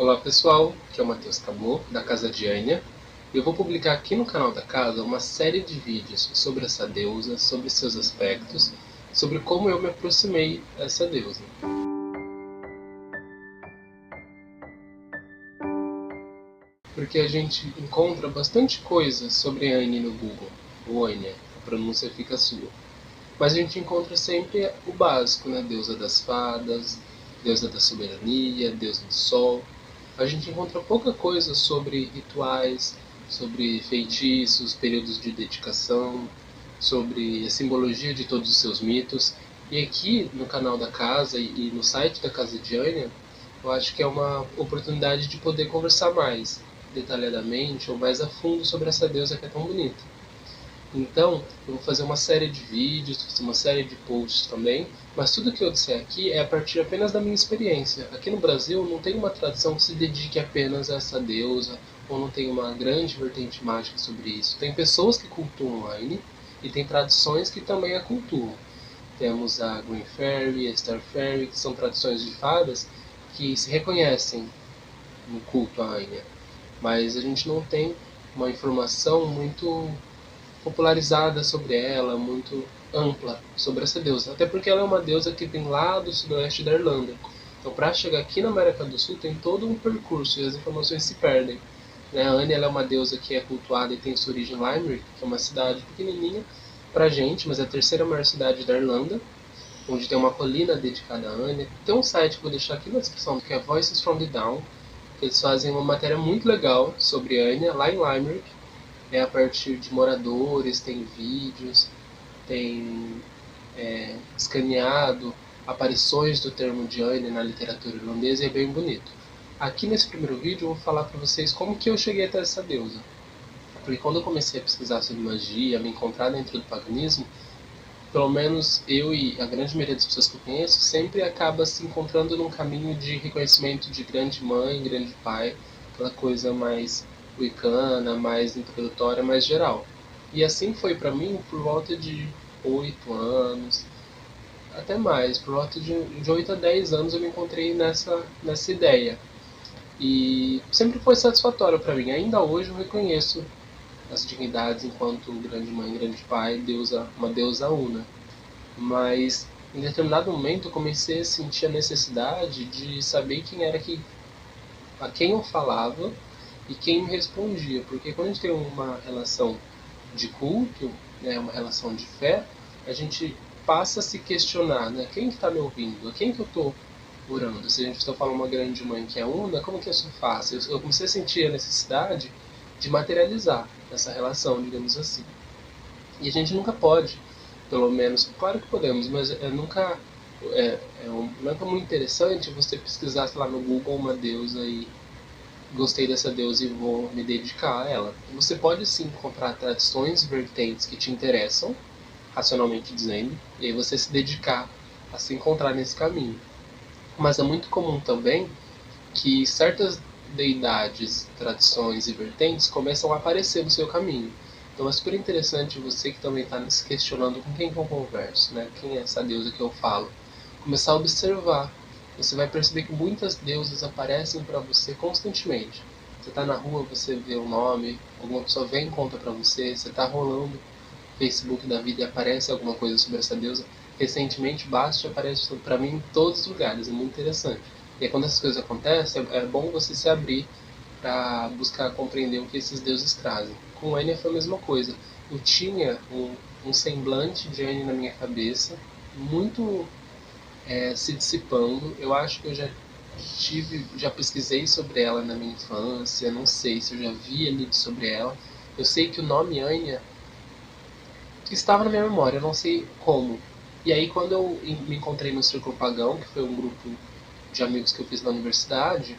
Olá pessoal, aqui é o Matheus Cabot, da Casa de Anya. Eu vou publicar aqui no canal da casa uma série de vídeos sobre essa deusa, sobre seus aspectos, sobre como eu me aproximei dessa deusa. Porque a gente encontra bastante coisa sobre Anya no Google, ou Anya, a pronúncia fica sua. Mas a gente encontra sempre o básico, né? Deusa das fadas, deusa da soberania, deusa do sol. A gente encontra pouca coisa sobre rituais, sobre feitiços, períodos de dedicação, sobre a simbologia de todos os seus mitos. E aqui no canal da casa e no site da Casa de Anya, eu acho que é uma oportunidade de poder conversar mais detalhadamente ou mais a fundo sobre essa deusa que é tão bonita. Então, eu vou fazer uma série de vídeos, fazer uma série de posts também, mas tudo que eu disser aqui é a partir apenas da minha experiência. Aqui no Brasil não tem uma tradição que se dedique apenas a essa deusa, ou não tem uma grande vertente mágica sobre isso. Tem pessoas que cultuam Aine e tem tradições que também a cultuam. Temos a Green Fairy, a Star Fairy, que são tradições de fadas que se reconhecem no culto à Aine, mas a gente não tem uma informação muito popularizada sobre ela, muito ampla sobre essa deusa. Até porque ela é uma deusa que vem lá do sudoeste da Irlanda. Então, para chegar aqui na América do Sul, tem todo um percurso e as informações se perdem. Né? A Anya ela é uma deusa que é cultuada e tem sua origem em Limerick, que é uma cidade pequenininha para a gente, mas é a terceira maior cidade da Irlanda, onde tem uma colina dedicada à Anya. Tem um site que eu vou deixar aqui na descrição, que é Voices from the Down, que eles fazem uma matéria muito legal sobre Anya, lá em Limerick, a partir de moradores, tem vídeos, tem escaneado aparições do termo de Anya na literatura irlandesa e é bem bonito. Aqui nesse primeiro vídeo eu vou falar para vocês como que eu cheguei até essa deusa. Porque quando eu comecei a pesquisar sobre magia, a me encontrar dentro do paganismo, pelo menos eu e a grande maioria das pessoas que eu conheço sempre acaba se encontrando num caminho de reconhecimento de grande mãe, grande pai, aquela coisa mais wicana, mais introdutória, mais geral. E assim foi para mim por volta de 8 anos, até mais, por volta de 8 a 10 anos eu me encontrei nessa ideia. E sempre foi satisfatório para mim. Ainda hoje eu reconheço as dignidades enquanto grande mãe, grande pai, deusa, uma deusa una. Mas em determinado momento eu comecei a sentir a necessidade de saber quem era a quem eu falava e quem me respondia, porque quando a gente tem uma relação de culto, né, uma relação de fé, a gente passa a se questionar, né, quem está me ouvindo, a quem que eu estou orando. Se a gente está falando uma grande mãe que é una, como que isso faço? Eu comecei a sentir a necessidade de materializar essa relação, digamos assim. E a gente nunca pode, pelo menos, claro que podemos, mas nunca muito interessante você pesquisar, sei lá, no Google uma deusa e gostei dessa deusa e vou me dedicar a ela. Você pode sim encontrar tradições, vertentes que te interessam, racionalmente dizendo, e aí você se dedicar a se encontrar nesse caminho. Mas é muito comum também que certas deidades, tradições e vertentes começam a aparecer no seu caminho. Então é super interessante você que também está se questionando com quem que eu converso, né? Quem é essa deusa que eu falo. Começar a observar. Você vai perceber que muitas deusas aparecem para você constantemente. Você está na rua, você vê o nome, alguma pessoa vem e conta para você, você está rolando o Facebook da vida e aparece alguma coisa sobre essa deusa. Recentemente, Basti aparece para mim em todos os lugares, é muito interessante. E aí, quando essas coisas acontecem, é bom você se abrir para buscar compreender o que esses deuses trazem. Com Enya foi a mesma coisa. Eu tinha um semblante de Enya na minha cabeça, muito se dissipando. Eu acho que eu já pesquisei sobre ela na minha infância, não sei se eu já havia lido sobre ela. Eu sei que o nome Anya estava na minha memória, eu não sei como. E aí quando eu me encontrei no Círculo Pagão, que foi um grupo de amigos que eu fiz na universidade,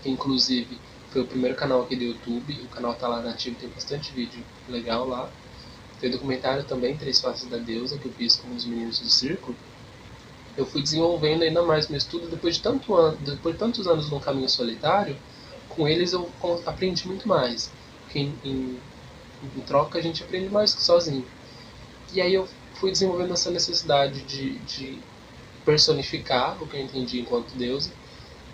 que inclusive foi o primeiro canal aqui do YouTube, o canal tá lá nativo, tem bastante vídeo legal lá. Tem documentário também, Três Faces da Deusa, que eu fiz com os meninos do Círculo. Eu fui desenvolvendo ainda mais meu estudo depois de tantos anos no caminho solitário, com eles eu aprendi muito mais. Porque em troca a gente aprende mais que sozinho. E aí eu fui desenvolvendo essa necessidade de personificar o que eu entendi enquanto deusa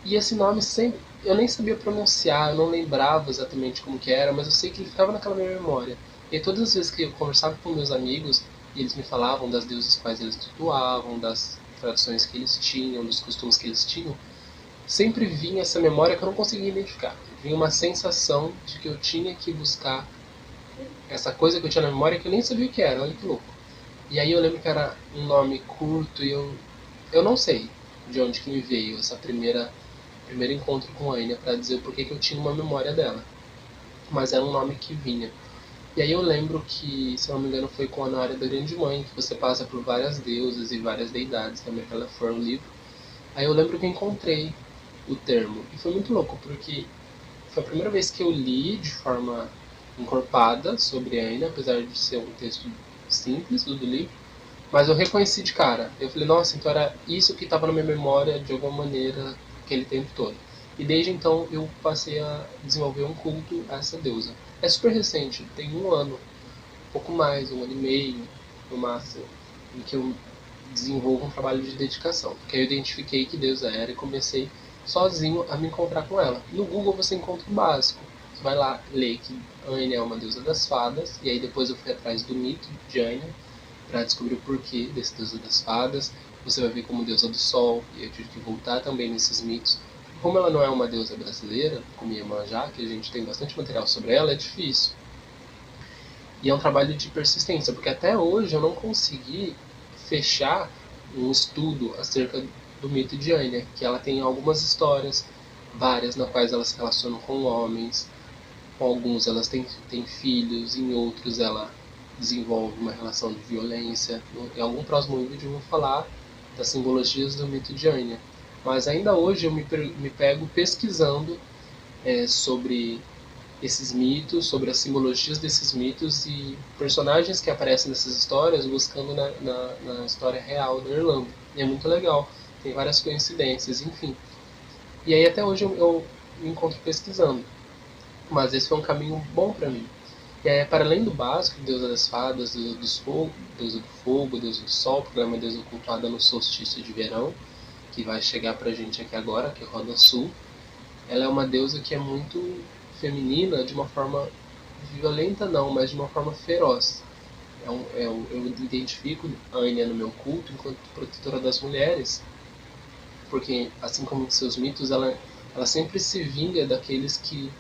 E esse nome sempre, eu nem sabia pronunciar, eu não lembrava exatamente como que era, mas eu sei que ele ficava naquela minha memória. E todas as vezes que eu conversava com meus amigos, e eles me falavam das deusas quais eles cultuavam, das tradições que eles tinham, dos costumes que eles tinham, sempre vinha essa memória que eu não conseguia identificar. Vinha uma sensação de que eu tinha que buscar essa coisa que eu tinha na memória que eu nem sabia o que era, olha que louco. E aí eu lembro que era um nome curto e eu não sei de onde que me veio essa primeiro encontro com a Anya para dizer o porquê que eu tinha uma memória dela. Mas era um nome que vinha. E aí eu lembro que, se não me engano, foi com a Anária da Grande Mãe, que você passa por várias deusas e várias deidades, também pela for o livro. Aí eu lembro que eu encontrei o termo. E foi muito louco, porque foi a primeira vez que eu li de forma encorpada sobre a Anya, apesar de ser um texto simples do livro. Mas eu reconheci de cara. Eu falei, nossa, então era isso que estava na minha memória de alguma maneira aquele tempo todo. E desde então eu passei a desenvolver um culto a essa deusa. É super recente, tem um ano, um pouco mais, um ano e meio no máximo, em que eu desenvolvo um trabalho de dedicação. Porque eu identifiquei que deusa era e comecei sozinho a me encontrar com ela. No Google você encontra o básico. Você vai lá ler que Anya é uma deusa das fadas, e aí depois eu fui atrás do mito de Anya, para descobrir o porquê desse deusa das fadas. Você vai ver como deusa do sol, e eu tive que voltar também nesses mitos. Como ela não é uma deusa brasileira, como Iemanjá, que a gente tem bastante material sobre ela, é difícil. E é um trabalho de persistência, porque até hoje eu não consegui fechar um estudo acerca do mito de Anya, que ela tem algumas histórias, várias na quais ela se relaciona com homens, com alguns elas têm filhos, em outros ela desenvolve uma relação de violência. Em algum próximo vídeo eu vou falar das simbologias do mito de Anya. Mas ainda hoje eu me pego pesquisando sobre esses mitos, sobre as simbologias desses mitos e personagens que aparecem nessas histórias, buscando na história real da Irlanda. E é muito legal, tem várias coincidências, enfim. E aí até hoje eu me encontro pesquisando, mas esse foi um caminho bom para mim. E aí, para além do básico, deusa das fadas, deusa do fogo, deusa do sol, porque ela é uma deusa cultuada no solstício de verão, que vai chegar pra gente aqui agora, que é Roda Sul. Ela é uma deusa que é muito feminina, de uma forma violenta não, mas de uma forma feroz. Eu identifico a Anya no meu culto enquanto protetora das mulheres, porque assim como em seus mitos, ela sempre se vinga daqueles que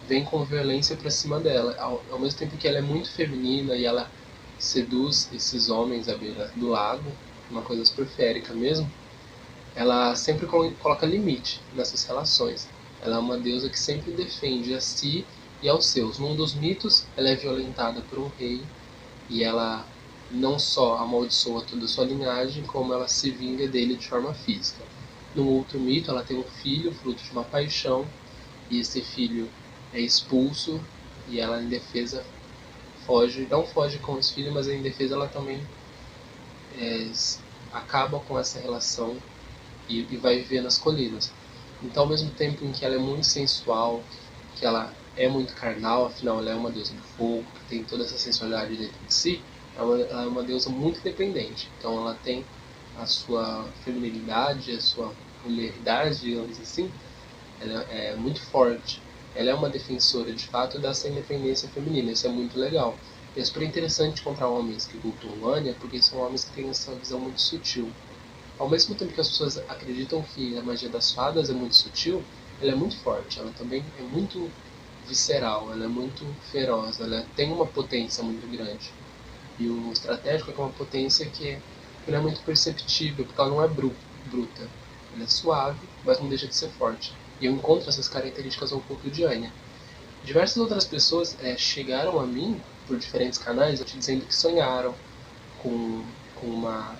vêm com violência pra cima dela. Ao mesmo tempo que ela é muito feminina e ela seduz esses homens à beira do lago, uma coisa super férica mesmo, ela sempre coloca limite nessas relações. Ela é uma deusa que sempre defende a si e aos seus. Num dos mitos, ela é violentada por um rei e ela não só amaldiçoa toda a sua linhagem, como ela se vinga dele de forma física. No outro mito, ela tem um filho, fruto de uma paixão, e esse filho é expulso e ela, em defesa, foge. Não foge com os filhos, mas em defesa ela também é, acaba com essa relação e vai viver nas colinas. Então, ao mesmo tempo em que ela é muito sensual, que ela é muito carnal, afinal ela é uma deusa do fogo, que tem toda essa sensualidade dentro de si, ela é uma deusa muito independente. Então ela tem a sua feminilidade, a sua mulheridade, digamos assim, ela é muito forte. Ela é uma defensora, de fato, dessa independência feminina. Isso é muito legal. E é super interessante encontrar homens que cultuam Anya, porque são homens que têm essa visão muito sutil. Ao mesmo tempo que as pessoas acreditam que a magia das fadas é muito sutil, ela é muito forte, ela também é muito visceral, ela é muito feroz, ela tem uma potência muito grande. E o estratégico é que é uma potência que não é muito perceptível, porque ela não é bruta. Ela é suave, mas não deixa de ser forte. E eu encontro essas características no culto de Anya. Diversas outras pessoas chegaram a mim por diferentes canais te dizendo que sonharam com uma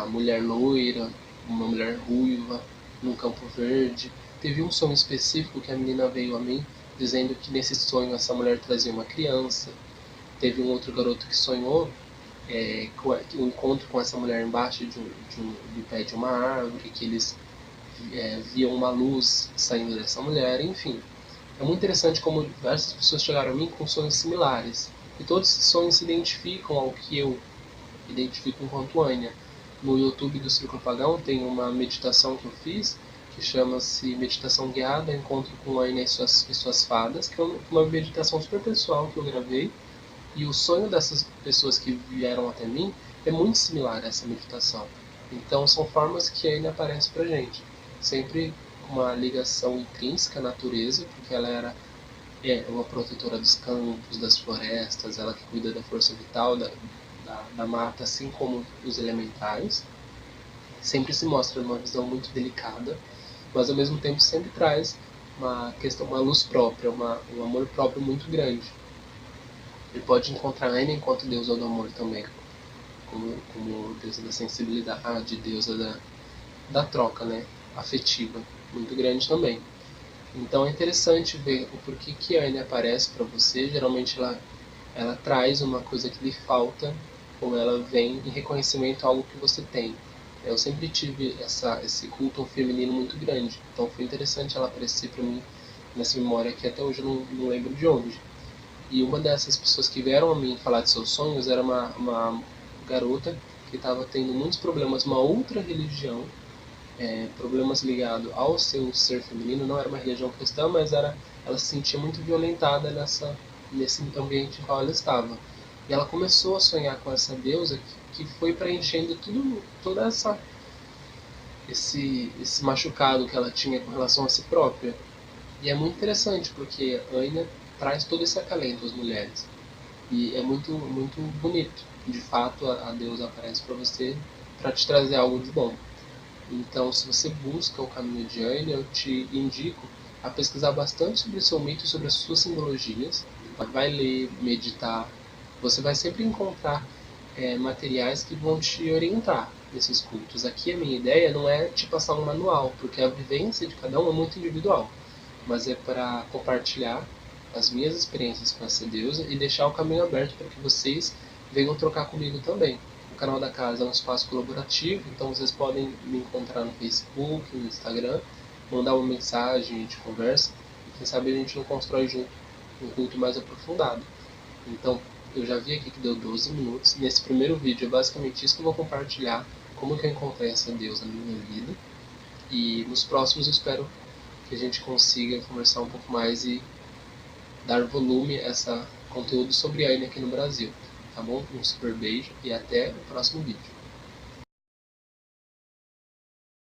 mulher loira, uma mulher ruiva, num campo verde. Teve um sonho específico que a menina veio a mim dizendo que nesse sonho essa mulher trazia uma criança. Teve um outro garoto que sonhou o encontro com essa mulher embaixo do pé de uma árvore, que eles viam uma luz saindo dessa mulher, enfim. É muito interessante como diversas pessoas chegaram a mim com sonhos similares. E todos esses sonhos se identificam ao que eu identifico enquanto Anya. No YouTube do Círculo Pagão tem uma meditação que eu fiz que chama-se Meditação Guiada, Encontro com Aina e suas Fadas, que é uma meditação super pessoal que eu gravei. E o sonho dessas pessoas que vieram até mim é muito similar a essa meditação. Então são formas que a Aina aparece pra gente. Sempre com uma ligação intrínseca à natureza, porque ela é uma protetora dos campos, das florestas, ela que cuida da força vital da mata, assim como os elementais. Sempre se mostra numa visão muito delicada, mas ao mesmo tempo sempre traz uma luz própria, um amor próprio muito grande. Ele pode encontrar Aina enquanto deusa do amor também, como deusa da sensibilidade, deusa da troca, né, afetiva, muito grande também. Então é interessante ver o porquê que a Aina aparece para você. Geralmente ela traz uma coisa que lhe falta, ou ela vem em reconhecimento a algo que você tem. Eu sempre tive esse culto ao feminino muito grande, então foi interessante ela aparecer para mim nessa memória que até hoje eu não lembro de onde. E uma dessas pessoas que vieram a mim falar de seus sonhos era uma garota que estava tendo muitos problemas, uma outra religião, problemas ligados ao seu ser feminino. Não era uma religião cristã, mas ela se sentia muito violentada nesse ambiente em qual ela estava. E ela começou a sonhar com essa deusa que foi preenchendo toda esse machucado que ela tinha com relação a si própria. E é muito interessante porque a Aina traz todo esse acalento às mulheres. E é muito, muito bonito. De fato, a deusa aparece para você para te trazer algo de bom. Então, se você busca o caminho de Aina, eu te indico a pesquisar bastante sobre o seu mito e sobre as suas simbologias. Vai ler, meditar. Você vai sempre encontrar materiais que vão te orientar nesses cultos. Aqui a minha ideia não é te passar um manual, porque a vivência de cada um é muito individual, mas é para compartilhar as minhas experiências com essa deusa e deixar o caminho aberto para que vocês venham trocar comigo também. O canal da casa é um espaço colaborativo, então vocês podem me encontrar no Facebook, no Instagram, mandar uma mensagem de conversa, e quem sabe a gente não constrói junto um culto mais aprofundado. Então, eu já vi aqui que deu 12 minutos. Nesse primeiro vídeo é basicamente isso que eu vou compartilhar, como que eu encontrei essa deusa na minha vida. E nos próximos eu espero que a gente consiga conversar um pouco mais e dar volume a esse conteúdo sobre a Aina aqui no Brasil. Tá bom? Um super beijo e até o próximo vídeo.